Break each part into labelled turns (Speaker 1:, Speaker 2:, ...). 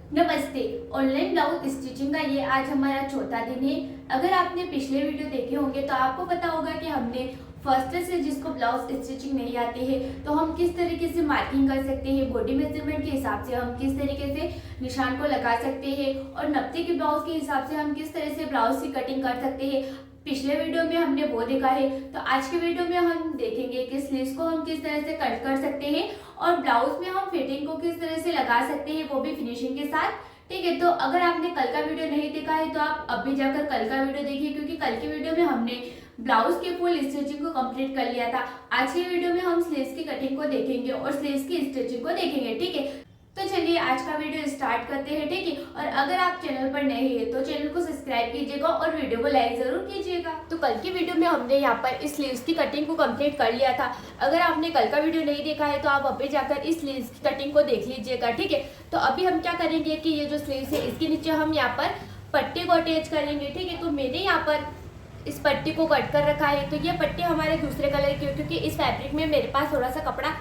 Speaker 1: नमस्ते। Online blouse stitching का ये आज हमारा चौथा दिन है। अगर आपने पिछले वीडियो देखे होंगे तो आपको पता होगा कि हमने फर्स्ट से जिसको ब्लाउज स्टिचिंग नहीं आती है तो हम किस तरीके से मार्किंग कर सकते हैं, बॉडी मेजरमेंट के हिसाब से हम किस तरीके से निशान को लगा सकते हैं और नब्ते के ब्लाउज के हिसाब से हम किस तरह से ब्लाउज की कटिंग कर सकते हैं। पिछले वीडियो में हमने वो देखा है, तो आज के वीडियो में हम देखेंगे कि स्लीव्स को हम किस तरह से कट कर सकते हैं और ब्लाउज में हम फिटिंग को किस तरह से लगा सकते हैं, वो भी फिनिशिंग के साथ। ठीक है, तो अगर आपने कल का वीडियो नहीं देखा है तो आप अब भी जाकर कल का वीडियो देखिए, क्योंकि कल की वीडियो में हमने ब्लाउज के फुल स्टिचिंग को कंप्लीट कर लिया था। आज की वीडियो में हम स्लीव्स की कटिंग को देखेंगे और स्लीव्स की स्टिचिंग को देखेंगे। ठीक है, तो चलिए आज का वीडियो स्टार्ट करते हैं। ठीक है, और अगर आप चैनल पर नए हैं तो चैनल को सब्सक्राइब कीजिएगा और वीडियो को लाइक जरूर कीजिएगा। तो कल की वीडियो में हमने यहाँ पर इस स्लीव्स की कटिंग को कंप्लीट कर लिया था। अगर आपने कल का वीडियो नहीं देखा है तो आप अभी जाकर इस स्लीव्स की कटिंग को देख लीजिएगा। ठीक है, तो अभी हम क्या करेंगे कि ये जो स्लीव्स है इसके नीचे हम यहाँ पर पट्टी को अटैच करेंगे। ठीक है, तो मैंने यहाँ पर इस पट्टी को कट कर रखा है। तो ये पट्टी हमारे दूसरे कलर की, क्योंकि इस फैब्रिक में मेरे पास थोड़ा सा कपड़ा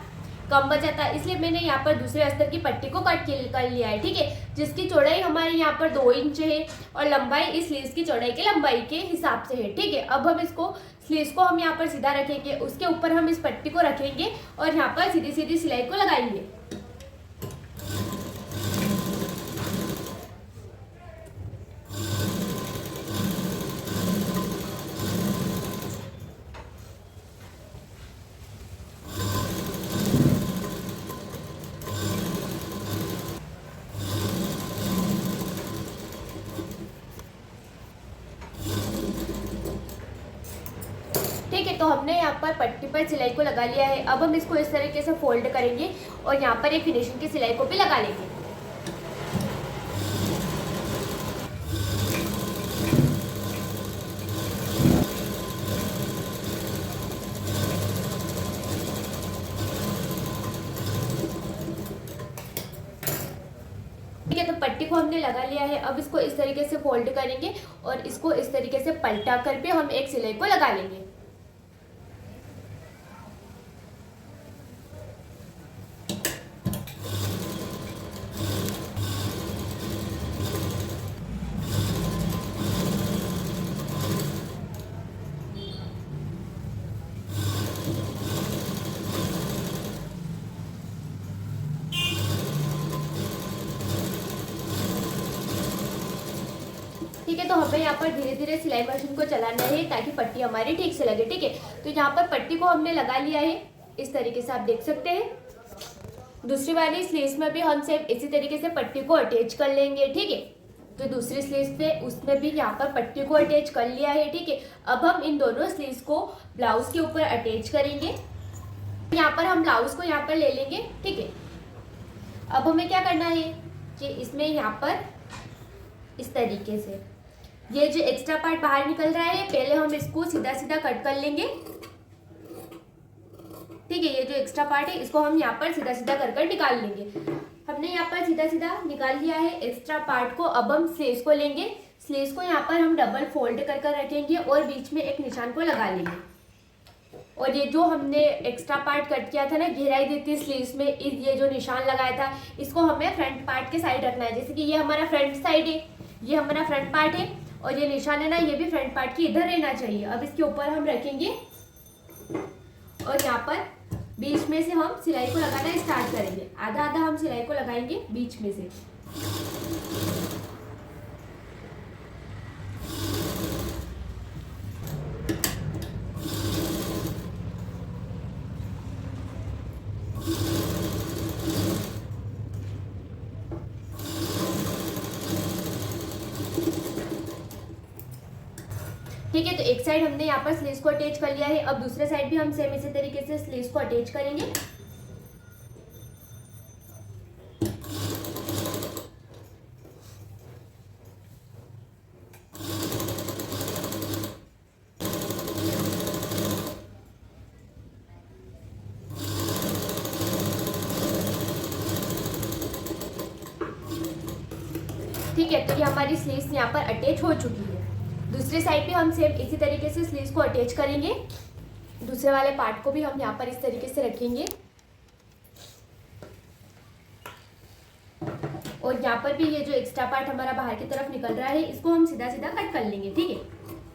Speaker 1: कम बचा था, इसलिए मैंने यहाँ पर दूसरे अस्तर की पट्टी को कट कर लिया है। ठीक है, जिसकी चौड़ाई हमारे यहाँ पर 2 इंच है और लंबाई इस स्लीव्स की चौड़ाई के लंबाई के हिसाब से है। ठीक है, अब हम इसको स्लीव्स को हम यहाँ पर सीधा रखेंगे, उसके ऊपर हम इस पट्टी को रखेंगे और यहाँ पर सीधी सीधी सिलाई को लगाएंगे। ठीक है, तो हमने यहाँ पर पट्टी पर सिलाई को लगा लिया है। अब हम इसको इस तरीके से फोल्ड करेंगे और यहाँ पर एक फिनिशिंग की सिलाई को भी लगा लेंगे। ठीक है, तो पट्टी को हमने लगा लिया है। अब इसको इस तरीके से फोल्ड करेंगे और इसको इस तरीके से पलटा कर भी हम एक सिलाई को लगा लेंगे। ठीक है, तो हमें यहाँ पर धीरे धीरे सिलाई मशीन को चलाना है ताकि पट्टी हमारी ठीक से लगे। ठीक है, तो यहाँ पर पट्टी को हमने लगा लिया है, इस तरीके से आप देख सकते हैं। दूसरी वाली स्लीव्स में भी हम सेम इसी तरीके से पट्टी को अटैच कर लेंगे। ठीक है, तो दूसरी स्लीव्स पे उसमें भी यहाँ पर पट्टी को अटैच कर लिया है। ठीक है, अब हम इन दोनों स्लीव्स को ब्लाउज के ऊपर अटैच करेंगे। यहाँ पर हम ब्लाउज को यहाँ पर ले लेंगे। ठीक है, अब हमें क्या करना है कि इसमें यहाँ पर इस तरीके से ये जो एक्स्ट्रा पार्ट बाहर निकल रहा है, पहले हम इसको सीधा सीधा कट कर लेंगे। ठीक है, ये जो एक्स्ट्रा पार्ट है इसको हम यहाँ पर सीधा सीधा कर कर निकाल लेंगे। हमने यहाँ पर सीधा सीधा निकाल लिया है एक्स्ट्रा पार्ट को। अब हम स्लीव्स को लेंगे, स्लीव्स को यहाँ पर हम डबल फोल्ड कर कर रखेंगे और बीच में एक निशान को लगा लेंगे। और ये जो हमने एक्स्ट्रा पार्ट कट किया था ना, घेराई दी थी स्लीव्स में, ये जो निशान लगाया था इसको हमें फ्रंट पार्ट के साइड रखना है। जैसे कि ये हमारा फ्रंट साइड है, ये हमारा फ्रंट पार्ट है और ये निशान है ना, ये भी फ्रंट पार्ट की इधर रहना चाहिए। अब इसके ऊपर हम रखेंगे और यहाँ पर बीच में से हम सिलाई को लगाना स्टार्ट करेंगे। आधा आधा हम सिलाई को लगाएंगे बीच में से। ठीक है, तो एक साइड हमने यहाँ पर स्लीव्स को अटैच कर लिया है। अब दूसरे साइड भी हम सेम इसी तरीके से स्लीव्स को अटैच करेंगे। ठीक है, तो ये हमारी स्लीव्स यहाँ पर अटैच हो चुकी है। दूसरी साइड पे हम सेम इसी तरीके से स्लीव्स को अटैच करेंगे। दूसरे वाले पार्ट को भी हम यहाँ पर इस तरीके से रखेंगे और यहाँ यहाँ पर भी ये जो एक्स्ट्रा पार्ट हमारा बाहर की तरफ निकल रहा है इसको हम सीधा सीधा कट कर लेंगे, ठीक है,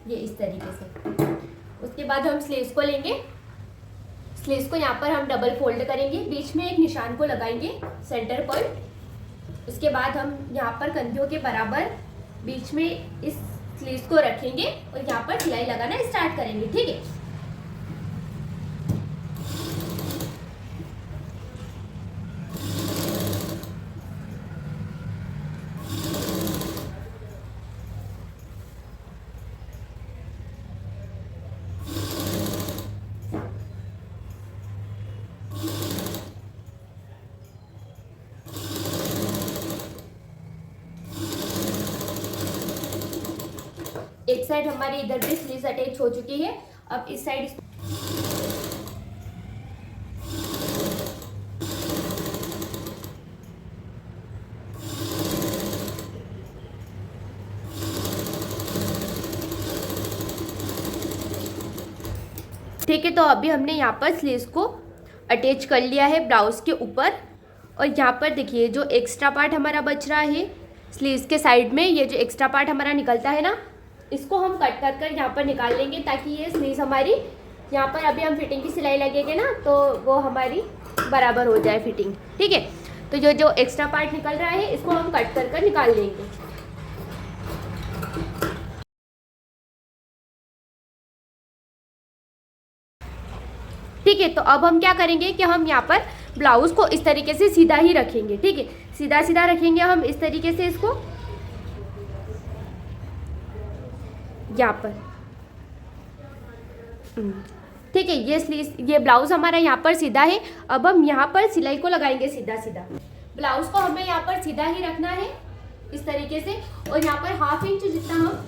Speaker 1: ये इस तरीके से। उसके बाद हम स्लीव्स को लेंगे, स्लीव्स को यहाँ पर हम डबल फोल्ड करेंगे, बीच में एक निशान को लगाएंगे सेंटर पॉइंट। उसके बाद हम यहाँ पर कंधियों के बराबर बीच में इस स्लीव्स को रखेंगे और यहाँ पर सिलाई लगाना स्टार्ट करेंगे, ठीक है। एक साइड हमारी इधर भी स्लीव्स अटैच हो चुकी है, अब इस साइड ठीक है। तो अभी हमने यहाँ पर स्लीव्स को अटैच कर लिया है ब्लाउज के ऊपर, और यहाँ पर देखिए जो एक्स्ट्रा पार्ट हमारा बच रहा है स्लीव्स के साइड में, ये जो एक्स्ट्रा पार्ट हमारा निकलता है ना, इसको हम कट कर कर यहाँ पर निकाल लेंगे ताकि ये स्लीव्स हमारी यहाँ पर अभी हम फिटिंग की सिलाई लगेगी ना तो वो हमारी बराबर हो जाए फिटिंग, ठीक है। तो जो जो एक्स्ट्रा पार्ट निकल रहा है इसको हम कट कर कर निकाल लेंगे। ठीक है, तो अब हम क्या करेंगे कि हम यहाँ पर ब्लाउज को इस तरीके से सीधा ही रखेंगे, ठीक है, सीधा सीधा रखेंगे हम इस तरीके से इसको यहाँ पर, ठीक है। ये ब्लाउज हमारा यहाँ पर सीधा है। अब हम यहाँ पर सिलाई को लगाएंगे सीधा सीधा। ब्लाउज को हमें यहाँ पर सीधा ही रखना है इस तरीके से, और यहाँ पर 1/2 इंच जितना हम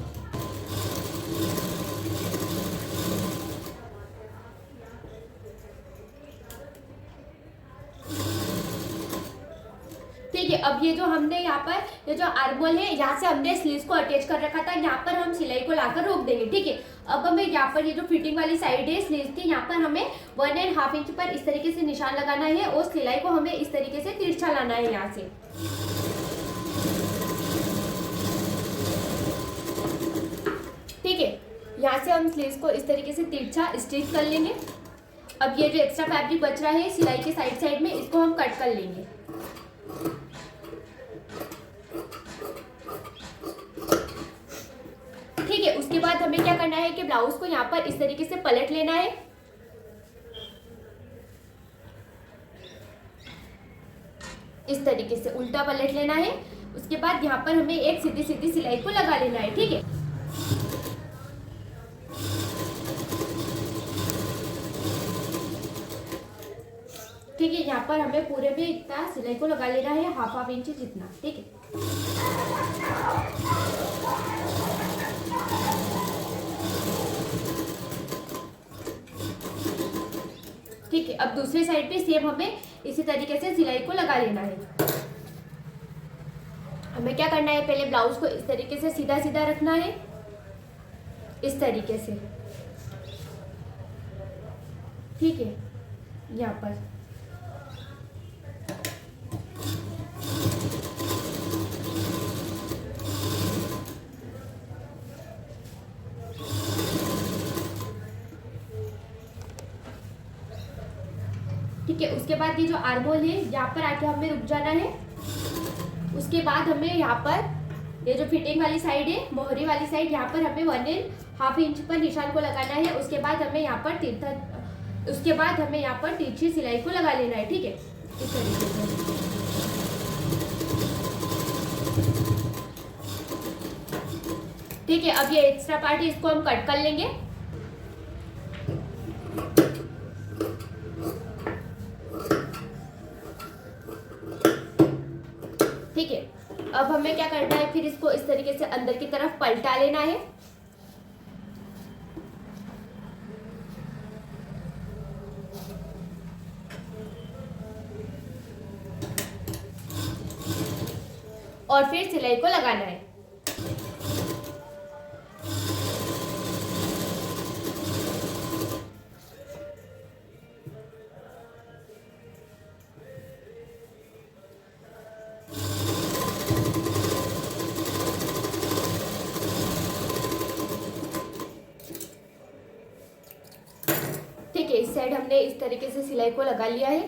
Speaker 1: ठीक है। अब ये जो हमने यहाँ पर ये जो आर्मोल है यहाँ से हमने स्लीव्स को अटैच कर रखा था, यहाँ पर हम सिलाई को लाकर रोक देंगे, ठीक है। अब हमें यहाँ पर ये जो फिटिंग वाली साइड है स्लीव्स की, यहाँ पर हमें 1.5 इंच पर इस तरीके से निशान लगाना है और सिलाई को हमें इस तरीके से तिरछा लाना है यहाँ से, ठीक है। यहाँ से हम स्लीव्स को इस तरीके से तिरछा स्टिच कर लेंगे। अब ये जो एक्स्ट्रा फैब्रिक बच रहा है सिलाई के साइड में, इसको हम कट कर लेंगे। ठीक है, उसके बाद हमें क्या करना है कि ब्लाउज को यहाँ पर इस तरीके से पलट लेना है, इस तरीके से उल्टा पलट लेना है। उसके बाद यहाँ पर हमें एक सीधी सीधी सिलाई को लगा लेना है, ठीक है। ठीक है, यहाँ पर हमें पूरे में इतना सिलाई को लगा लेना है, 1/2 इंच जितना, ठीक है। ठीक है, अब दूसरी साइड पे सेम हमें इसी तरीके से सिलाई को लगा लेना है। हमें क्या करना है, पहले ब्लाउज को इस तरीके से सीधा सीधा रखना है, इस तरीके से, ठीक है। यहाँ पर ठीक है। उसके बाद ये जो आर्मोल है यहाँ पर आके हमें रुक जाना है। उसके बाद हमें यहाँ पर ये जो फिटिंग वाली साइड है, मोहरी वाली साइड, यहाँ पर हमें 1.5 इंच पर निशान को लगाना है। उसके बाद हमें यहाँ पर तिरछी सिलाई को लगा लेना है, ठीक है, इस तरीके से। ठीक है, अब ये एक्स्ट्रा पार्ट है इसको हम कट कर लेंगे। ठीक है, अब हमें क्या करना है, फिर इसको इस तरीके से अंदर की तरफ पलटा लेना है। और फिर सिलाई को लगाना है। हमने इस तरीके से सिलाई को लगा लिया है,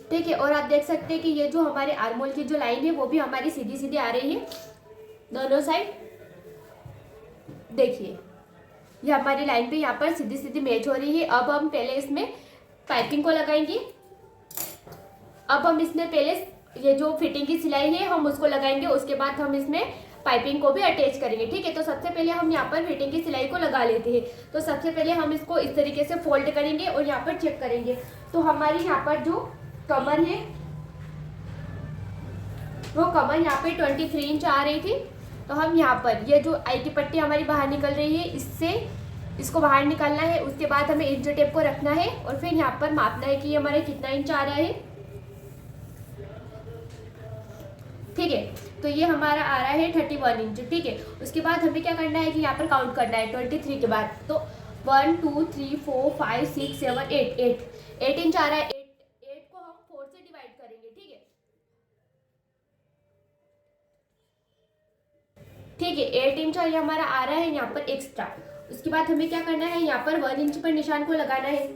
Speaker 1: ठीक है। और आप देख सकते हैं कि ये जो हमारे आर्मोल की जो लाइन है वो भी हमारी सीधी सीधी आ रही है दोनों साइड। देखिए ये हमारी लाइन पे यहाँ पर सीधी सीधी मैच हो रही है। अब हम पहले इसमें पाइपिंग को लगाएंगे। अब हम इसमें पहले ये जो फिटिंग की सिलाई है हम उसको लगाएंगे, उसके बाद हम इसमें पाइपिंग को भी अटैच करेंगे, ठीक है। तो सबसे पहले हम यहाँ पर फिटिंग की सिलाई को लगा लेते हैं। तो सबसे पहले हम इसको इस तरीके से फोल्ड करेंगे और यहाँ पर चेक करेंगे। तो हमारी यहाँ पर जो कमर है वो कमर यहाँ पे 23 इंच आ रही थी। तो हम यहाँ पर ये जो आई की पट्टी हमारी बाहर निकल रही है इससे इसको बाहर निकालना है। उसके बाद हमें इंच टेप को रखना है और फिर यहाँ पर मापना है कि ये हमारे कितना इंच आ रहा है, ठीक है। तो ये हमारा आ रहा है 31 इंच, ठीक है। उसके बाद हमें क्या करना है कि यहाँ पर काउंट करना है 23 के बाद। तो 1 2 3 4 5 6 7 8 इंच आ रहा है। 8 को हम 4 से डिवाइड करेंगे, ठीक है, ठीक है। 8 इंच ये हमारा आ रहा है यहाँ पर एक्स्ट्रा। उसके बाद हमें क्या करना है, यहाँ पर 1 इंच पर निशान को लगाना है।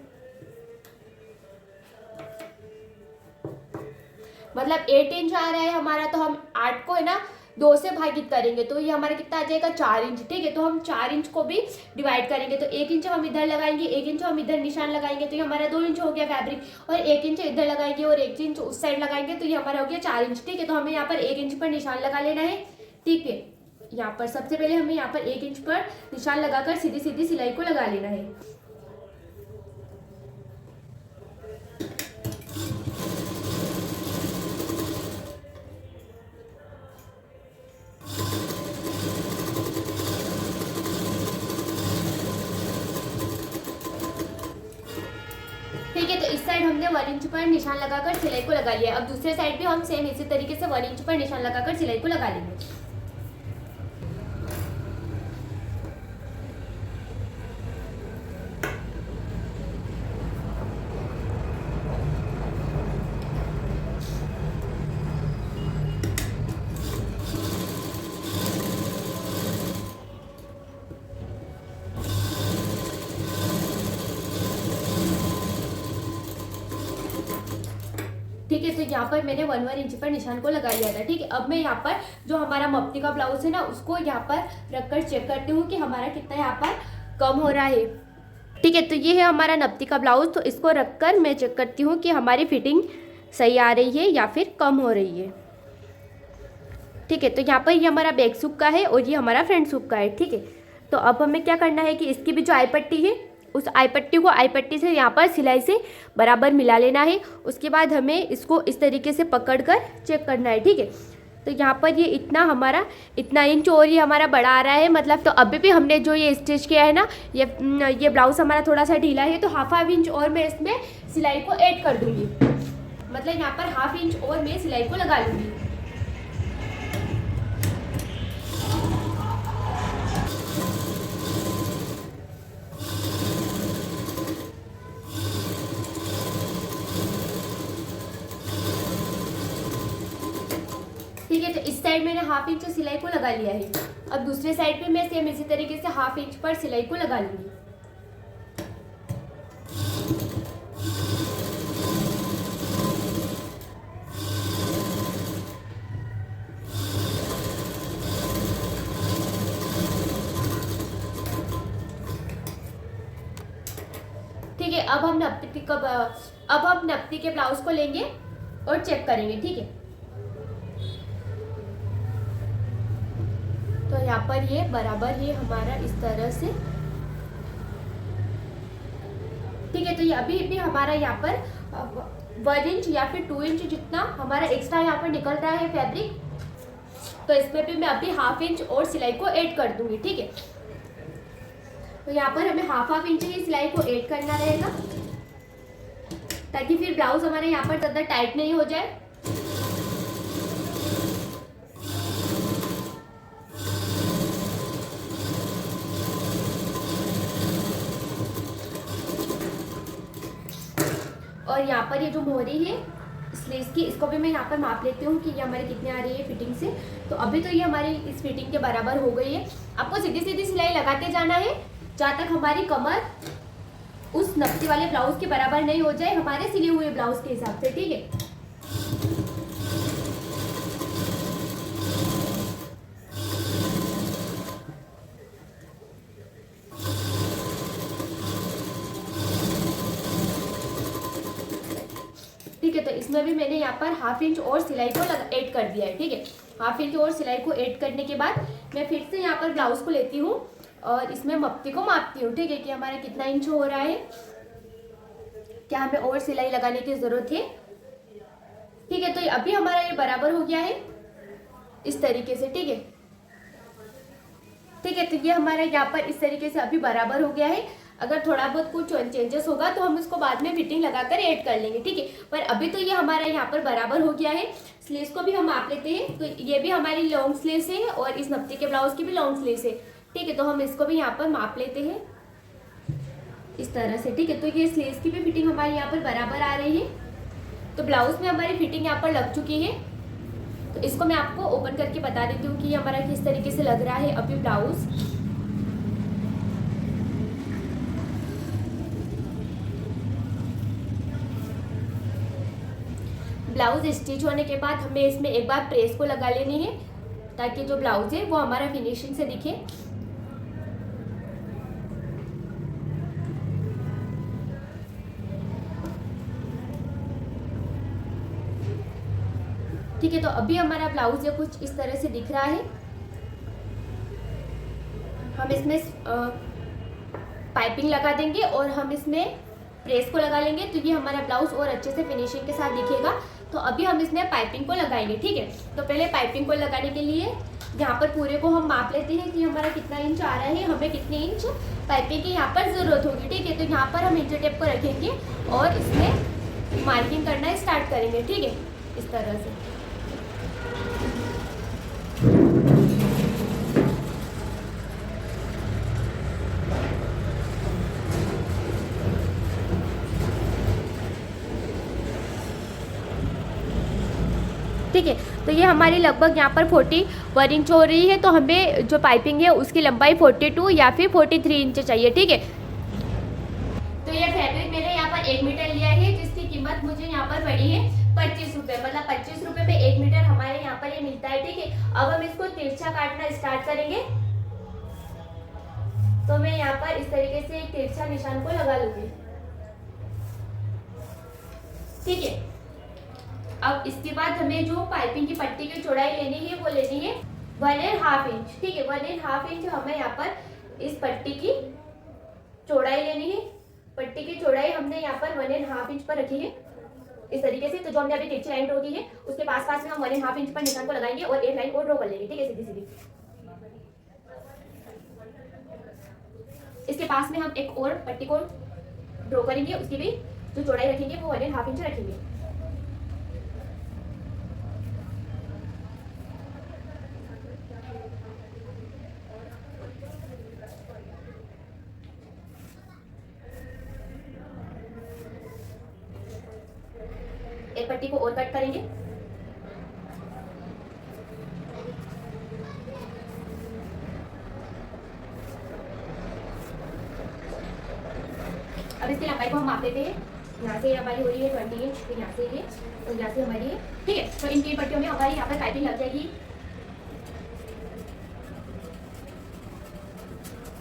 Speaker 1: मतलब 8 इंच आ रहा है हमारा, तो हम 8 को है ना 2 से भागित करेंगे तो ये हमारा कितना आ जाएगा 4 इंच, ठीक है। तो हम 4 इंच को भी डिवाइड करेंगे। तो 1 इंच हम इधर लगाएंगे, 1 इंच हम इधर निशान लगाएंगे तो ये हमारा 2 इंच हो गया फैब्रिक, और 1 इंच इधर लगाएंगे और 1 इंच उस साइड लगाएंगे तो ये हमारा हो गया 4 इंच, ठीक है। तो हमें यहाँ पर 1 इंच पर निशान लगा लेना है, ठीक है। यहाँ पर सबसे पहले हमें यहाँ पर 1 इंच पर निशान लगाकर सीधी सीधी सिलाई को लगा लेना है। ठीक है, तो इस साइड हमने 1 इंच पर निशान लगाकर सिलाई को लगा लिया। अब दूसरे साइड भी हम सेम इसी तरीके से 1 इंच पर निशान लगाकर सिलाई को लगा लेंगे। ठीक है, तो यहाँ पर मैंने 1 इंच पर निशान को लगा लिया था, ठीक है। अब मैं यहाँ पर जो हमारा मफ्ती का ब्लाउज है ना उसको यहाँ पर रखकर चेक करती हूँ कि हमारा कितना यहाँ पर कम हो रहा है, ठीक है। तो ये है हमारा नफ्ती का ब्लाउज। तो इसको रखकर मैं चेक करती हूँ कि हमारी फिटिंग सही आ रही है या फिर कम हो रही है, ठीक है। तो यहाँ पर ये हमारा बैक सूप का है और ये हमारा फ्रंट सूप का है, ठीक है। तो अब हमें क्या करना है कि इसकी भी जो आई पट्टी है उस आई पट्टी को आई पट्टी से यहाँ पर सिलाई से बराबर मिला लेना है। उसके बाद हमें इसको इस तरीके से पकड़कर चेक करना है, ठीक है। तो यहाँ पर ये इतना इंच और ये हमारा बड़ा आ रहा है, मतलब तो अभी भी हमने जो ये स्टिच किया है ना ये ब्लाउज हमारा थोड़ा सा ढीला है, तो हाफ इंच और मैं इसमें सिलाई को ऐड कर दूँगी। मतलब यहाँ पर हाफ इंच और मैं सिलाई को लगा लूँगी। ठीक है, तो इस साइड मैंने हाफ इंच सिलाई को लगा लिया है। अब दूसरे साइड पे मैं सेम इसी तरीके से हाफ इंच पर सिलाई को लगा लूंगी। ठीक है, अब हम नफ्ती के ब्लाउज को लेंगे और चेक करेंगे, ठीक है। तो यहाँ पर ये बराबर है हमारा इस तरह से, ठीक है। तो ये अभी भी हमारा यहाँ पर 1 इंच या फिर 2 इंच जितना हमारा एक्स्ट्रा यहाँ पर निकल रहा है फैब्रिक, तो इसमें भी मैं अभी हाफ इंच और सिलाई को ऐड कर दूंगी, ठीक है। तो यहाँ पर हमें हाफ इंच ही सिलाई को ऐड करना रहेगा ताकि फिर ब्लाउज हमारे यहाँ पर ज़्यादा टाइट नहीं हो जाए। और यहाँ पर ये जो मोहरी है स्लीव्स की, इसको भी मैं यहाँ पर माप लेती हूँ कि ये हमारी कितनी आ रही है फिटिंग से। तो अभी तो ये हमारी इस फिटिंग के बराबर हो गई है। आपको सीधी सीधी सिलाई लगाते जाना है जहाँ तक हमारी कमर उस नक्शे वाले ब्लाउज के बराबर नहीं हो जाए हमारे सिले हुए ब्लाउज के हिसाब से, ठीक है। ठीक है, तो इसमें भी मैंने यहाँ पर 1/2 इंच और सिलाई को ऐड कर दिया है, ठीक है। 1/2 इंच और सिलाई को ऐड करने के बाद मैं फिर से यहाँ पर ब्लाउज को लेती हूँ और इसमें मप्ती को मापती हूँ, ठीक है, कि हमारा कितना इंच हो रहा है, क्या हमें और सिलाई लगाने की जरूरत है। ठीक है, तो अभी हमारा ये बराबर हो गया है इस तरीके से, ठीक है। ठीक है, तो ये हमारा यहाँ पर इस तरीके से अभी बराबर हो गया है। अगर थोड़ा बहुत कुछ चेंजेस होगा तो हम इसको बाद में फिटिंग लगाकर ऐड कर लेंगे, ठीक है। पर अभी तो ये हमारा यहाँ पर बराबर हो गया है। स्लीव्स को भी हम माप लेते हैं, तो ये भी हमारी लॉन्ग स्लीव्स है और इस नफ्ती के ब्लाउज की भी लॉन्ग स्लीव्स है, ठीक है। तो हम इसको भी यहाँ पर माप लेते हैं इस तरह से, ठीक है। तो ये स्लीव्स की भी फिटिंग हमारी यहाँ पर बराबर आ रही है। तो ब्लाउज में हमारी फिटिंग यहाँ पर लग चुकी है। तो इसको मैं आपको ओपन करके बता देती हूँ कि ये हमारा किस तरीके से लग रहा है अभी ब्लाउज। ब्लाउज स्टिच होने के बाद हमें इसमें एक बार प्रेस को लगा लेनी है ताकि जो ब्लाउज है वो हमारा फिनिशिंग से दिखे। ठीक है, तो अभी हमारा ब्लाउज ये कुछ इस तरह से दिख रहा है। हम इसमें पाइपिंग लगा देंगे और हम इसमें प्रेस को लगा लेंगे, तो ये हमारा ब्लाउज और अच्छे से फिनिशिंग के साथ दिखेगा। तो अभी हम इसमें पाइपिंग को लगाएंगे, ठीक है। तो पहले पाइपिंग को लगाने के लिए यहाँ पर पूरे को हम माप लेते हैं कि हमारा कितना इंच आ रहा है, हमें कितने इंच पाइपिंग की यहाँ पर ज़रूरत होगी, ठीक है। तो यहाँ पर हम इंच टेप को रखेंगे और इसमें मार्किंग करना स्टार्ट करेंगे, ठीक है, इस तरह से। ठीक है, तो ये हमारी लगभग यहाँ पर 41 इंच हो रही है। तो हमें जो पाइपिंग है उसकी लंबाई 42 या फिर 43 इंच चाहिए, ठीक है। तो ये फैब्रिक मैंने यहाँ पर 1 मीटर लिया है, जिसकी कीमत मुझे यहाँ पर पड़ी है 25 रुपये। मतलब 25 रुपये में 1 मीटर हमारे यहाँ पर ये मिलता है, ठीक है। अब हम इसको तिरछा काटना स्टार्ट करेंगे। तो मैं यहाँ पर इस तरीके से एक तिरछा निशान को लगा लूंगी, ठीक है। अब इसके बाद हमें जो पाइपिंग की पट्टी की चौड़ाई लेनी है वो लेनी है 1.5 इंच, ठीक है। 1.5 इंच हमें यहाँ पर इस पट्टी की चौड़ाई लेनी है। पट्टी की चौड़ाई हमने यहाँ पर 1.5 इंच पर रखी है इस तरीके से। तो जो हमने अभी तिरछी लाइन ड्रॉ की है उसके पास में हम 1.5 इंच पर निशान को लगाएंगे और एक लाइन और ड्रॉ कर लेंगे, ठीक है, सीधी सीधी। इसके पास में हम एक और पट्टी को ड्रॉ करेंगे, उसकी भी जो चौड़ाई रखेंगे वो 1.5 इंच रखेंगे। एक पट्टी को और कट करेंगे। अब इसकी लंबाई को हम माप लेते हैं। यहाँ से हमारी हो रही है 20 इंच, फिर यहाँ से ये और यहाँ से हमारी है, ठीक है। तो इन 3 पट्टियों में हमारी यहाँ पर पाइपिंग लग जाएगी।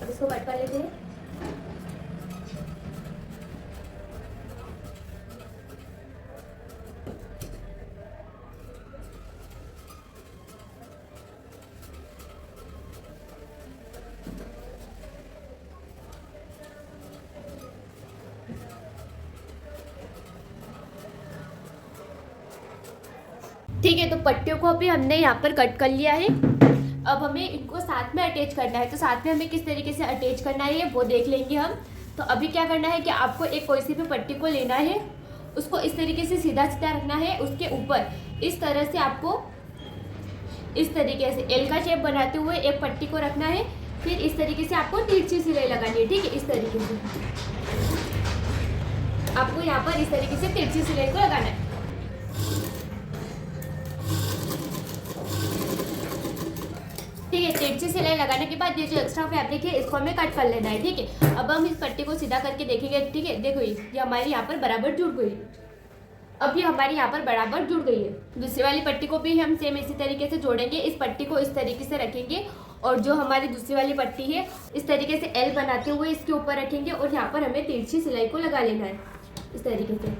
Speaker 1: अब इसको कट कर लेते हैं। ठीक है, तो पट्टियों को अभी हमने यहाँ पर कट कर लिया है। अब हमें इनको साथ में अटैच करना है। तो साथ में हमें किस तरीके से अटैच करना है वो देख लेंगे हम। तो अभी क्या करना है कि आपको एक कोई सी भी पट्टी को लेना है, उसको इस तरीके से सीधा सीधा रखना है। उसके ऊपर इस तरह से आपको इस तरीके से एल का शेप बनाते हुए एक पट्टी को रखना है। फिर इस तरीके से आपको तिरछी सिलाई लगानी है, ठीक है। इस तरीके से आपको यहाँ पर इस तरीके से तिरछी सिलाई को लगाना है। ठीक है, तिरछी सिलाई लगाने के बाद ये जो एक्स्ट्रा फैब्रिक है इसको हमें कट कर लेना है। ठीक है, अब हम इस पट्टी को सीधा करके देखेंगे। ठीक है, देखो ये हमारी यहाँ पर बराबर जुड़ गई है। अब ये हमारी यहाँ पर बराबर जुड़ गई है। दूसरी वाली पट्टी को भी हम सेम इसी तरीके से जोड़ेंगे। इस पट्टी को इस तरीके से रखेंगे और जो हमारी दूसरी वाली पट्टी है इस तरीके से एल बनाते हुए इसके ऊपर रखेंगे और यहाँ पर हमें तिरछी सिलाई को लगा लेना है इस तरीके से।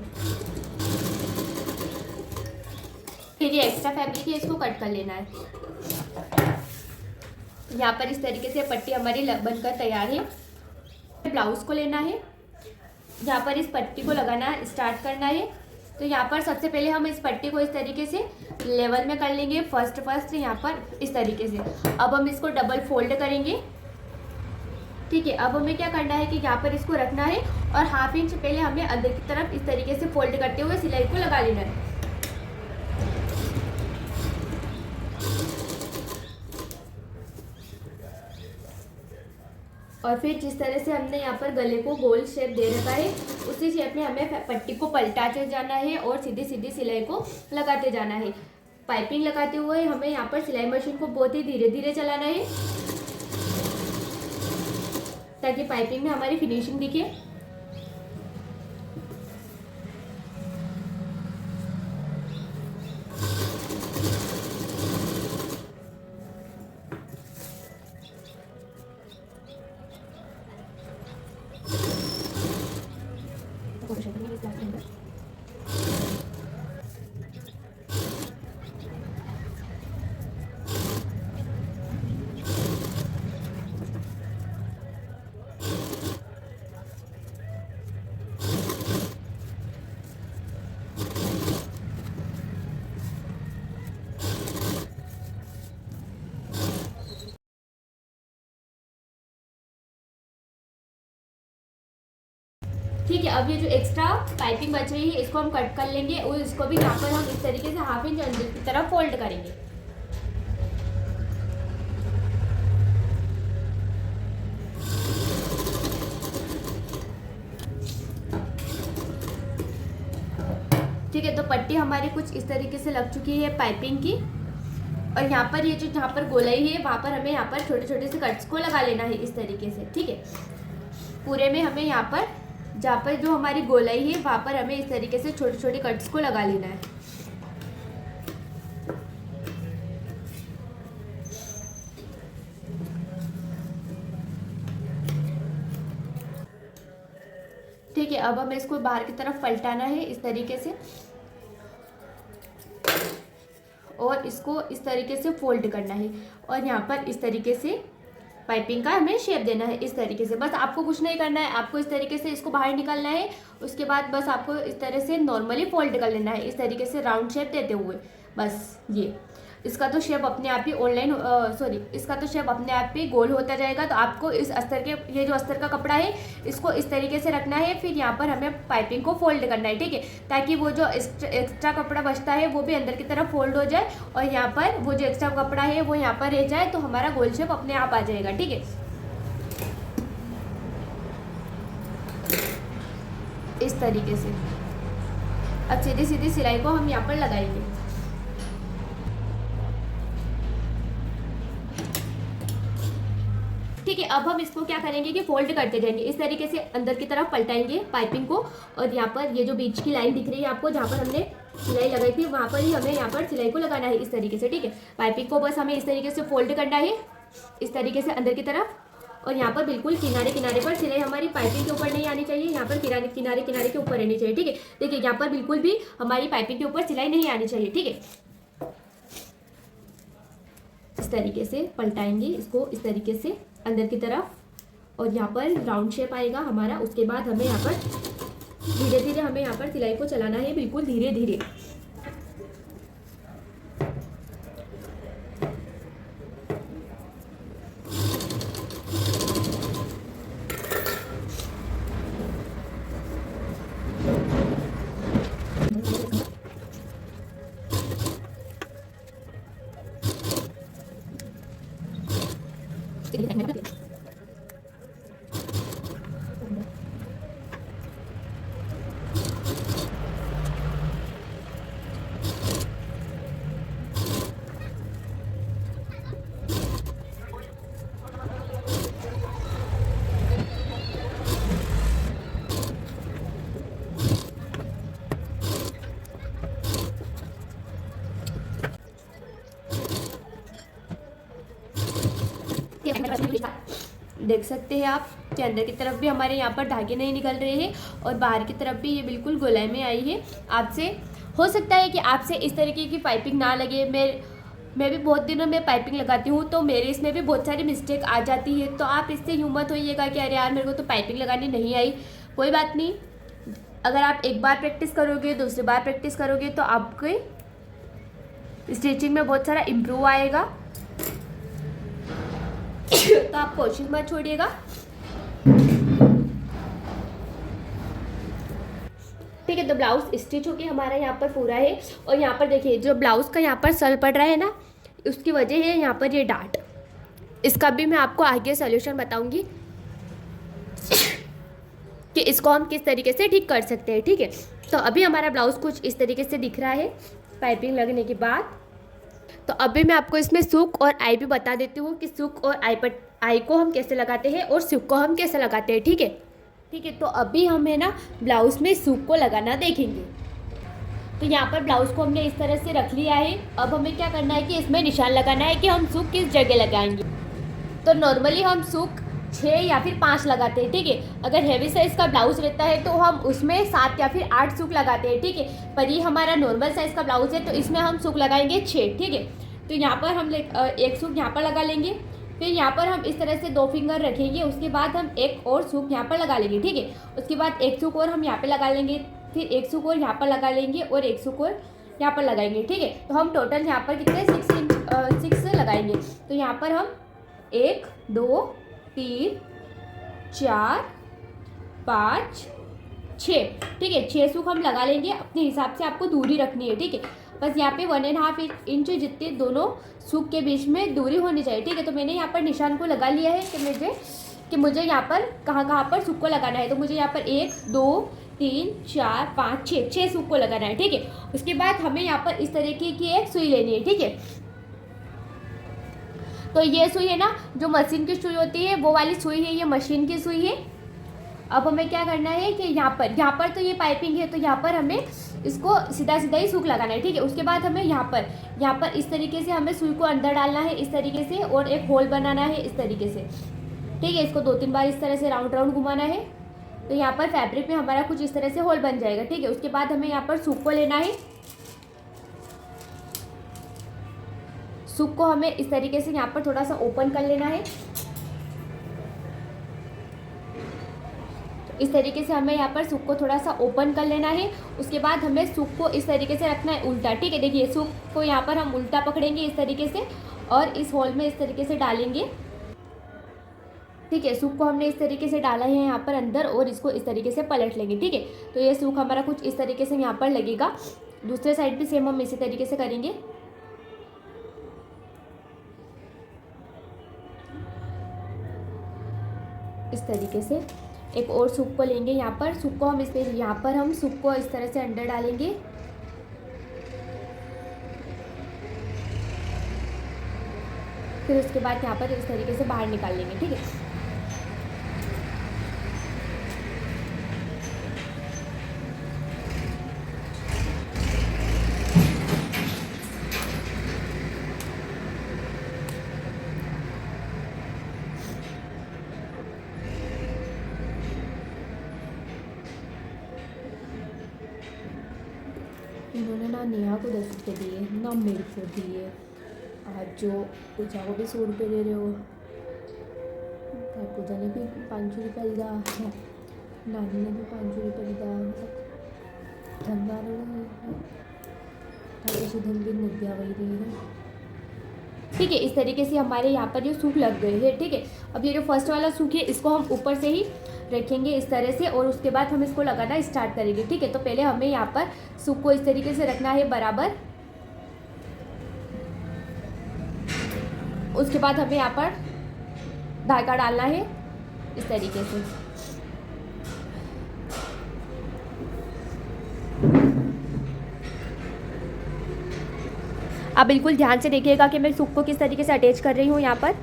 Speaker 1: फिर ये एक्स्ट्रा फैब्रिक है इसको कट कर लेना है। यहाँ पर इस तरीके से पट्टी हमारी बनकर तैयार है। ब्लाउज को लेना है, यहाँ पर इस पट्टी को लगाना स्टार्ट करना है। तो यहाँ पर सबसे पहले हम इस पट्टी को इस तरीके से लेवल में कर लेंगे फर्स्ट यहाँ पर इस तरीके से। अब हम इसको डबल फोल्ड करेंगे। ठीक है, अब हमें क्या करना है कि यहाँ पर इसको रखना है और हाफ इंच पहले हमें अंदर की तरफ इस तरीके से फोल्ड करते हुए सिलाई को लगा लेना है। और फिर जिस तरह से हमने यहाँ पर गले को गोल शेप दे रखा है उसी शेप में हमें पट्टी को पलटाते जाना है और सीधी सीधी सिलाई को लगाते जाना है। पाइपिंग लगाते हुए हमें यहाँ पर सिलाई मशीन को बहुत ही धीरे धीरे चलाना है ताकि पाइपिंग में हमारी फिनिशिंग दिखे। ठीक है, अब ये जो एक्स्ट्रा पाइपिंग बच रही है इसको हम कट कर लेंगे और इसको भी यहाँ पर हम इस तरीके से हाफ इंच अंदर की तरफ फोल्ड करेंगे। ठीक है, तो पट्टी हमारी कुछ इस तरीके से लग चुकी है पाइपिंग की। और यहाँ पर ये जो जहाँ पर गोलाई है वहाँ पर हमें यहाँ पर छोटे छोटे से कट्स को लगा लेना है इस तरीके से। ठीक है, पूरे में हमें यहाँ पर जहाँ पर जो हमारी गोलाई है वहाँ पर हमें इस तरीके से छोटे छोटे कट्स को लगा लेना है। ठीक है, अब हमें इसको बाहर की तरफ पलटाना है इस तरीके से और इसको इस तरीके से फोल्ड करना है और यहाँ पर इस तरीके से पाइपिंग का हमें शेप देना है इस तरीके से। बस आपको कुछ नहीं करना है, आपको इस तरीके से इसको बाहर निकालना है। उसके बाद बस आपको इस तरह से नॉर्मली फोल्ड कर लेना है इस तरीके से राउंड शेप देते हुए। बस ये इसका तो शेप अपने आप ही इसका तो शेप अपने आप ही गोल होता जाएगा। तो आपको इस अस्तर के ये जो अस्तर का कपड़ा है इसको इस तरीके से रखना है। फिर यहाँ पर हमें पाइपिंग को फोल्ड करना है। ठीक है, ताकि वो जो एक्स्ट्रा कपड़ा बचता है वो भी अंदर की तरफ फोल्ड हो जाए और यहाँ पर वो जो एक्स्ट्रा कपड़ा है वो यहाँ पर रह जाए तो हमारा गोल शेप अपने आप आ जाएगा। ठीक है, इस तरीके से अब सीधी सीधी सिलाई को हम यहाँ पर लगाएंगे। ठीक है, अब हम इसको क्या करेंगे कि फोल्ड करते जाएंगे इस तरीके से अंदर की तरफ पलटाएंगे पाइपिंग को और यहाँ पर ये जो बीच की लाइन दिख रही है आपको जहाँ पर हमने सिलाई लगाई थी वहाँ पर ही हमें यहाँ पर सिलाई को लगाना है इस तरीके से। ठीक है, पाइपिंग को बस हमें इस तरीके से फोल्ड करना है इस तरीके से अंदर की तरफ और यहाँ पर बिल्कुल किनारे किनारे पर सिलाई हमारी पाइपिंग के ऊपर नहीं आनी चाहिए, यहाँ पर किनारे किनारे के ऊपर रहनी चाहिए। ठीक है, देखिए यहाँ पर बिल्कुल भी हमारी पाइपिंग के ऊपर सिलाई नहीं आनी चाहिए। ठीक है, इस तरीके से पलटाएंगे इसको इस तरीके से अंदर की तरफ और यहाँ पर राउंड शेप आएगा हमारा। उसके बाद हमें यहाँ पर धीरे धीरे हमें यहाँ पर सिलाई को चलाना है बिल्कुल धीरे धीरे।
Speaker 2: देख सकते हैं आप कि अंदर की तरफ भी हमारे यहाँ पर धागे नहीं निकल रहे हैं और बाहर की तरफ भी ये बिल्कुल गोलाई में आई है। आपसे हो सकता है कि आपसे इस तरीके की पाइपिंग ना लगे। मैं भी बहुत दिनों में पाइपिंग लगाती हूँ तो मेरे इसमें भी बहुत सारी मिस्टेक आ जाती है। तो आप इससे यूँ मत होइएगा कि अरे यार मेरे को तो पाइपिंग लगानी नहीं आई। कोई बात नहीं, अगर आप एक बार प्रैक्टिस करोगे, दूसरी बार प्रैक्टिस करोगे तो आपके स्टिचिंग में बहुत सारा इम्प्रूव आएगा। तो आप कोशिश मत छोड़िएगा। ठीक है, तो ब्लाउज स्टिच होके हमारा यहाँ पर पूरा है। और यहाँ पर देखिए जो ब्लाउज का यहाँ पर सल पड़ रहा है ना, उसकी वजह है यहाँ पर ये डार्ट। इसका भी मैं आपको आगे सॉल्यूशन बताऊंगी कि इसको हम किस तरीके से ठीक कर सकते हैं। ठीक है, तो अभी हमारा ब्लाउज कुछ इस तरीके से दिख रहा है पाइपिंग लगने के बाद। तो अभी मैं आपको इसमें सुक और आई भी बता देती हूँ कि सुक और आई को हम कैसे लगाते हैं और सुक को हम कैसे लगाते हैं। ठीक है, तो अभी हमें ना ब्लाउज में सुक को लगाना देखेंगे। तो यहाँ पर ब्लाउज को हमने इस तरह से रख लिया है। अब हमें क्या करना है कि इसमें निशान लगाना है कि हम सुक किस जगह लगाएंगे। तो नॉर्मली हम सुक 6 या फिर 5 लगाते हैं। ठीक है, अगर हैवी साइज़ का ब्लाउज रहता है तो हम उसमें 7 या फिर 8 सुक लगाते हैं। ठीक है, पर ये हमारा नॉर्मल साइज़ का ब्लाउज है तो इसमें हम सुक लगाएंगे 6। ठीक है, तो यहाँ पर हम एक सुक यहाँ पर लगा लेंगे, फिर यहाँ पर हम इस तरह से 2 फिंगर रखेंगे, उसके बाद हम एक और सुक यहाँ पर लगा लेंगे। ठीक है, उसके बाद एक सुक और हम यहाँ पर लगा लेंगे, फिर एक सुक और यहाँ पर लगा लेंगे और एक सुक और यहाँ पर लगाएंगे। ठीक है, तो हम टोटल यहाँ पर कितने 6 लगाएंगे। तो यहाँ पर हम 1 2 3 4 5 6। ठीक है, 6 सुक हम लगा लेंगे। अपने हिसाब से आपको दूरी रखनी है। ठीक है, बस यहाँ पे 1.5 इंच जितने दोनों सुक के बीच में दूरी होनी चाहिए। ठीक है, तो मैंने यहाँ पर निशान को लगा लिया है कि मुझे यहाँ पर कहाँ पर सुक को लगाना है। तो मुझे यहाँ पर 1 2 3 4 5 6 सुक को लगाना है। ठीक है, उसके बाद हमें यहाँ पर इस तरीके की एक सुई लेनी है। ठीक है, तो ये सुई है ना, जो मशीन की सुई होती है वो वाली सुई है, ये मशीन की सुई है। अब हमें क्या करना है कि यहाँ पर तो ये पाइपिंग है, तो यहाँ पर हमें इसको सीधा ही सूक लगाना है। ठीक है, उसके बाद हमें यहाँ पर इस तरीके से हमें सुई को अंदर डालना है इस तरीके से, और एक होल बनाना है इस तरीके से। ठीक है, इसको 2-3 बार इस तरह से राउंड घुमाना है। तो यहाँ पर फैब्रिक में हमारा कुछ इस तरह से होल बन जाएगा। ठीक है, उसके बाद हमें यहाँ पर सूक को लेना है। सूक को हमें इस तरीके से यहाँ पर थोड़ा सा ओपन कर लेना है। इस तरीके से हमें यहाँ पर सूक को थोड़ा सा ओपन कर लेना है। उसके बाद हमें सूक को इस तरीके से रखना है उल्टा। ठीक है, देखिए सूक को यहाँ पर हम उल्टा पकड़ेंगे इस तरीके से और इस होल में इस तरीके से डालेंगे। ठीक है, सूक को हमने इस तरीके से डाला है यहाँ पर अंदर और इसको इस तरीके से पलट लेंगे। ठीक है, तो ये सूक हमारा कुछ इस तरीके से यहाँ पर लगेगा। दूसरे साइड भी सेम हम इसी तरीके से करेंगे। इस तरीके से एक और सूक को लेंगे। यहाँ पर सूक को हम यहाँ पर हम सूक को इस तरह से अंदर डालेंगे। फिर उसके बाद यहाँ पर इस तरीके से बाहर निकाल लेंगे। ठीक है, इन्होंने ना नेहा को 10 रुपये दिए, ना मेरे को दिए। आज जो पूजा को भी 100 रुपये दे रहे हो, पूजा ने भी 500 रुपये दिया, नानी ने भी 500 रुपये दिया। धनवार धन भी नदिया वही रही है। ठीक है, इस तरीके से हमारे यहाँ पर जो सूख लग गए हैं। ठीक है, अब ये जो फर्स्ट वाला सूख है इसको हम ऊपर से ही रखेंगे इस तरह से और उसके बाद हम इसको लगाना स्टार्ट करेंगे। ठीक है, तो पहले हमें यहाँ पर सूख को इस तरीके से रखना है बराबर। उसके बाद हमें यहाँ पर धागा डालना है इस तरीके से। आप बिल्कुल ध्यान से देखिएगा कि मैं सूख को किस तरीके से अटैच कर रही हूँ यहाँ पर।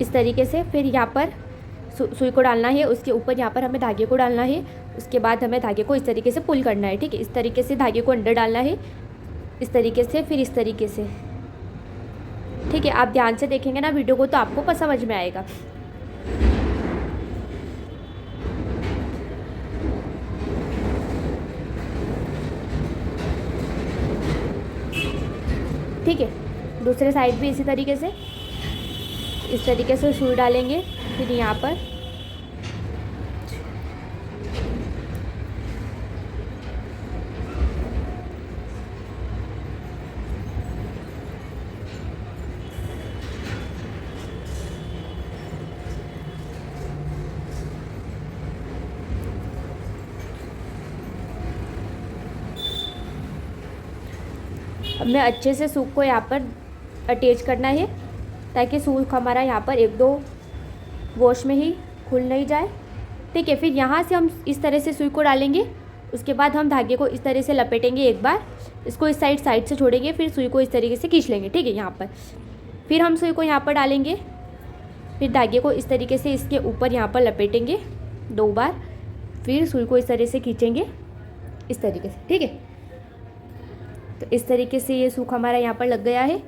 Speaker 2: इस तरीके से। फिर यहाँ पर सुई को डालना है, उसके ऊपर यहाँ पर हमें धागे को डालना है। उसके बाद हमें धागे को इस तरीके से पुल करना है, ठीक है। इस तरीके से धागे को अंदर डालना है, इस तरीके से, फिर इस तरीके से, ठीक है। आप ध्यान से देखेंगे ना वीडियो को तो आपको समझ में आएगा। ठीक है, दूसरे साइड भी इसी तरीके से, इस तरीके से सुई डालेंगे। फिर यहाँ पर हमें अच्छे से सूख को यहाँ पर अटैच करना है, ताकि सूख हमारा यहाँ पर 1-2 वॉश में ही खुल नहीं जाए, ठीक है। फिर यहाँ से हम इस तरह से सुई को डालेंगे। उसके बाद हम धागे को इस तरह से लपेटेंगे एक बार, इसको इस साइड से छोड़ेंगे, फिर सुई को इस तरीके से खींच लेंगे, ठीक है। यहाँ पर फिर हम सुई को यहाँ पर डालेंगे, फिर धागे को इस तरीके से इसके ऊपर यहाँ पर लपेटेंगे 2 बार, फिर सुई को इस तरह से खींचेंगे इस तरीके से, ठीक है। तो इस तरीके से ये सूख हमारा यहाँ पर लग गया है।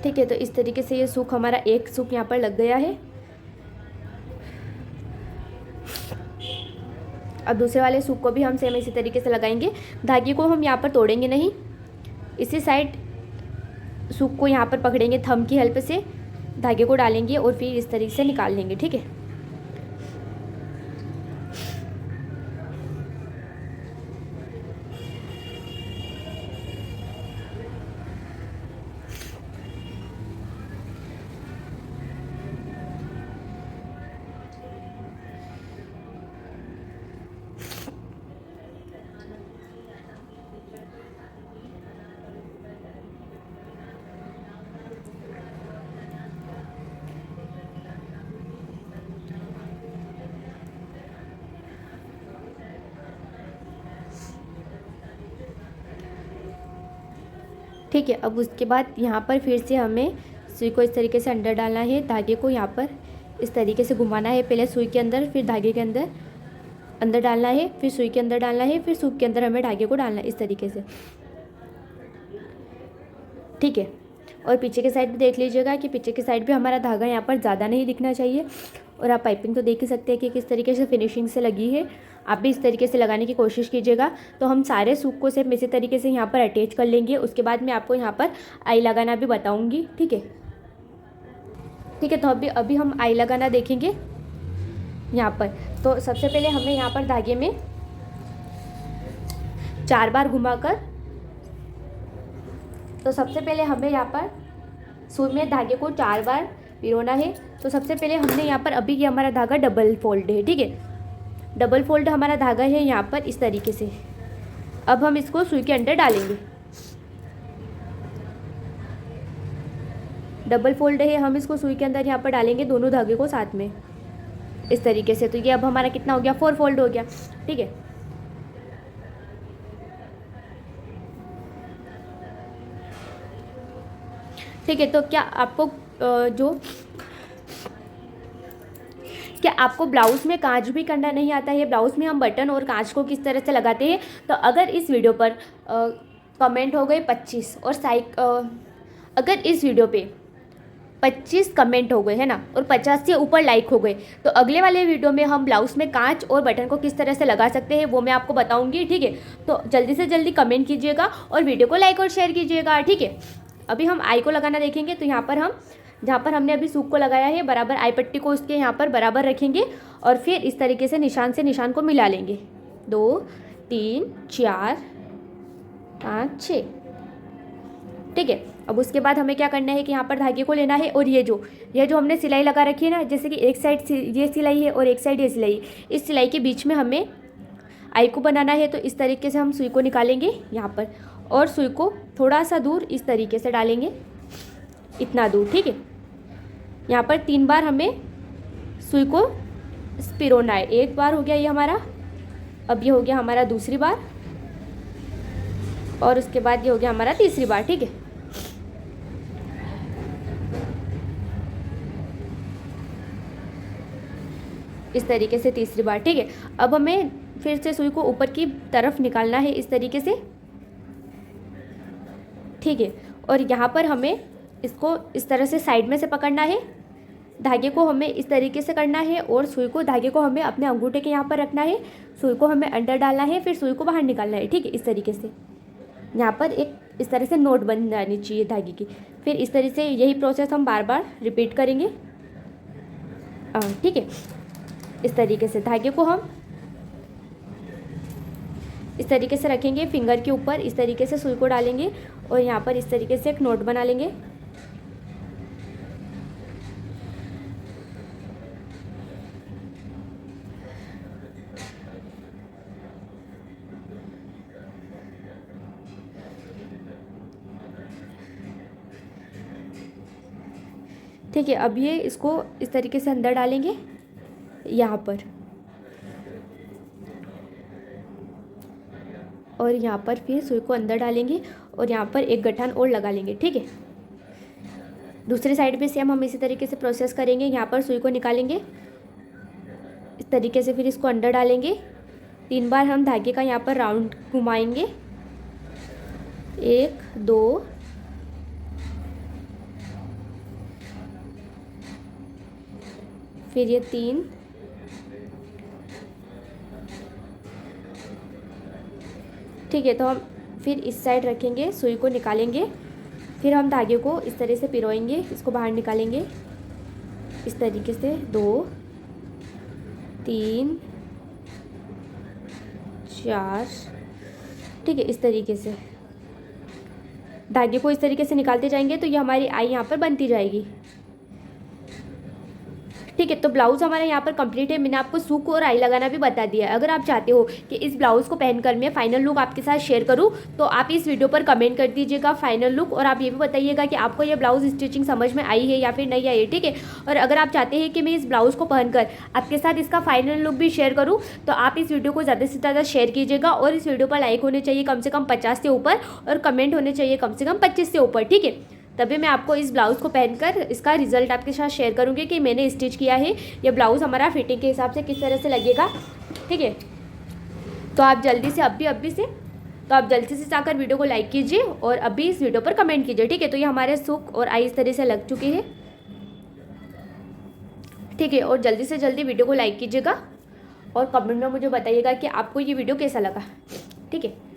Speaker 2: ठीक है, तो इस तरीके से ये सूख हमारा एक सूख यहाँ पर लग गया है। अब दूसरे वाले सूख को भी हम सेम इसी तरीके से लगाएंगे। धागे को हम यहाँ पर तोड़ेंगे नहीं, इसी साइड सूख को यहाँ पर पकड़ेंगे, थंब की हेल्प से धागे को डालेंगे और फिर इस तरीके से निकाल लेंगे, ठीक है। ठीक है, अब उसके बाद यहाँ पर फिर से हमें सुई को इस तरीके से अंदर डालना है, धागे को यहाँ पर इस तरीके से घुमाना है, पहले सुई के अंदर फिर धागे के अंदर डालना है, फिर सुई के अंदर डालना है, फिर सूख के अंदर हमें धागे को डालना है इस तरीके से, ठीक है। और पीछे के साइड भी देख लीजिएगा कि पीछे के साइड भी हमारा धागा यहाँ पर ज़्यादा नहीं दिखना चाहिए। और आप पाइपिंग तो देख ही सकते हैं कि किस तरीके से फिनिशिंग से लगी है। आप भी इस तरीके से लगाने की कोशिश कीजिएगा। तो हम सारे सूख को सिर्फ इसी तरीके से यहाँ पर अटैच कर लेंगे। उसके बाद मैं आपको यहाँ पर आई लगाना भी बताऊँगी, ठीक है। ठीक है, तो अभी हम आई लगाना देखेंगे यहाँ पर। तो सबसे पहले हमें यहाँ पर धागे में 4 बार घुमाकर, तो सबसे पहले हमें यहाँ पर सुई में धागे को 4 बार पिरोना है। तो सबसे पहले हमने यहाँ पर, अभी ये हमारा धागा डबल फोल्ड है, ठीक है। डबल फोल्ड हमारा धागा है यहाँ पर इस तरीके से। अब हम इसको सुई के अंदर डालेंगे। डबल फोल्ड है, हम इसको सुई के अंदर यहाँ पर डालेंगे दोनों धागे को साथ में इस तरीके से। तो ये अब हमारा कितना हो गया, 4 फोल्ड हो गया, ठीक है। ठीक है, तो क्या आपको ब्लाउज़ में कांच भी करना नहीं आता है? ब्लाउज़ में हम बटन और कांच को किस तरह से लगाते हैं? तो अगर इस वीडियो पर कमेंट हो गए 25 और अगर इस वीडियो पे 25 कमेंट हो गए है ना, और 50 से ऊपर लाइक हो गए, तो अगले वाले वीडियो में हम ब्लाउज़ में कांच और बटन को किस तरह से लगा सकते हैं वो मैं आपको बताऊंगी, ठीक है। तो जल्दी से जल्दी कमेंट कीजिएगा और वीडियो को लाइक और शेयर कीजिएगा, ठीक है। अभी हम आई को लगाना देखेंगे। तो यहाँ पर हम, जहाँ पर हमने अभी सूख को लगाया है, बराबर आई पट्टी को उसके यहाँ पर बराबर रखेंगे और फिर इस तरीके से निशान को मिला लेंगे। 2 3 4 5 6, ठीक है। अब उसके बाद हमें क्या करना है कि यहाँ पर धागे को लेना है और ये जो हमने सिलाई लगा रखी है ना, जैसे कि एक साइड ये सिलाई है और एक साइड ये सिलाई, इस सिलाई के बीच में हमें आई को बनाना है। तो इस तरीके से हम सुई को निकालेंगे यहाँ पर और सुई को थोड़ा सा दूर इस तरीके से डालेंगे, इतना दूर, ठीक है। यहाँ पर 3 बार हमें सुई को पिरोना है। एक बार हो गया ये हमारा, अब ये हो गया हमारा दूसरी बार, और उसके बाद ये हो गया हमारा तीसरी बार। ठीक है, इस तरीके से तीसरी बार। ठीक है, अब हमें फिर से सुई को ऊपर की तरफ निकालना है इस तरीके से। ठीक है, और यहाँ पर हमें इसको इस तरह से साइड में से पकड़ना है, धागे को हमें इस तरीके से करना है, और सुई को, धागे को हमें अपने अंगूठे के यहाँ पर रखना है, सुई को हमें अंदर डालना है, फिर सुई को बाहर निकालना है। ठीक है, इस तरीके से यहाँ पर एक इस तरह से नोट बन जानी चाहिए धागे की। फिर इस तरह से यही प्रोसेस हम बार बार रिपीट करेंगे। ठीक है, इस तरीके से धागे को हम इस तरीके से रखेंगे, फिंगर के ऊपर इस तरीके से सुई को डालेंगे, और यहाँ पर इस तरीके से एक नोट बना लेंगे। ठीक है, अब ये इसको इस तरीके से अंदर डालेंगे यहाँ पर, और यहाँ पर फिर सुई को अंदर डालेंगे, और यहाँ पर एक गठान और लगा लेंगे। ठीक है, दूसरी साइड पे सेम हम इसी तरीके से प्रोसेस करेंगे। यहाँ पर सुई को निकालेंगे इस तरीके से, फिर इसको अंदर डालेंगे। 3 बार हम धागे का यहाँ पर राउंड घुमाएंगे, 1 2 फिर ये 3, ठीक है। तो हम फिर इस साइड रखेंगे, सुई को निकालेंगे, फिर हम धागे को इस तरह से पिरोएंगे, इसको बाहर निकालेंगे इस तरीके से, 2 3 4। ठीक है, इस तरीके से धागे को इस तरीके से निकालते जाएंगे, तो ये हमारी आई यहाँ पर बनती जाएगी। ठीक है, तो ब्लाउज़ हमारा यहाँ पर कंप्लीट है। मैंने आपको सूक और आई लगाना भी बता दिया है। अगर आप चाहते हो कि इस ब्लाउज़ को पहनकर मैं फाइनल लुक आपके साथ शेयर करूँ, तो आप इस वीडियो पर कमेंट कर दीजिएगा फाइनल लुक, और आप ये भी बताइएगा कि आपको ये ब्लाउज़ स्टिचिंग समझ में आई है या फिर नहीं आई है। ठीक है, और अगर आप चाहते हैं कि मैं इस ब्लाउज़ को पहनकर आपके साथ इसका फाइनल लुक भी शेयर करूँ, तो आप इस वीडियो को ज़्यादा से ज़्यादा शेयर कीजिएगा, और इस वीडियो पर लाइक होने चाहिए कम से कम 50 से ऊपर, और कमेंट होने चाहिए कम से कम 25 से ऊपर। ठीक है, तभी मैं आपको इस ब्लाउज़ को पहनकर इसका रिजल्ट आपके साथ शेयर करूँगी कि मैंने स्टिच किया है, ये ब्लाउज़ हमारा फिटिंग के हिसाब से किस तरह से लगेगा। ठीक है, तो आप जल्दी से आप जल्दी से जाकर वीडियो को लाइक कीजिए, और अभी इस वीडियो पर कमेंट कीजिए। ठीक है, तो ये हमारे सूक और आई इस तरह से लग चुके हैं। ठीक है, और जल्दी से जल्दी वीडियो को लाइक कीजिएगा, और कमेंट में मुझे बताइएगा कि आपको ये वीडियो कैसा लगा। ठीक है।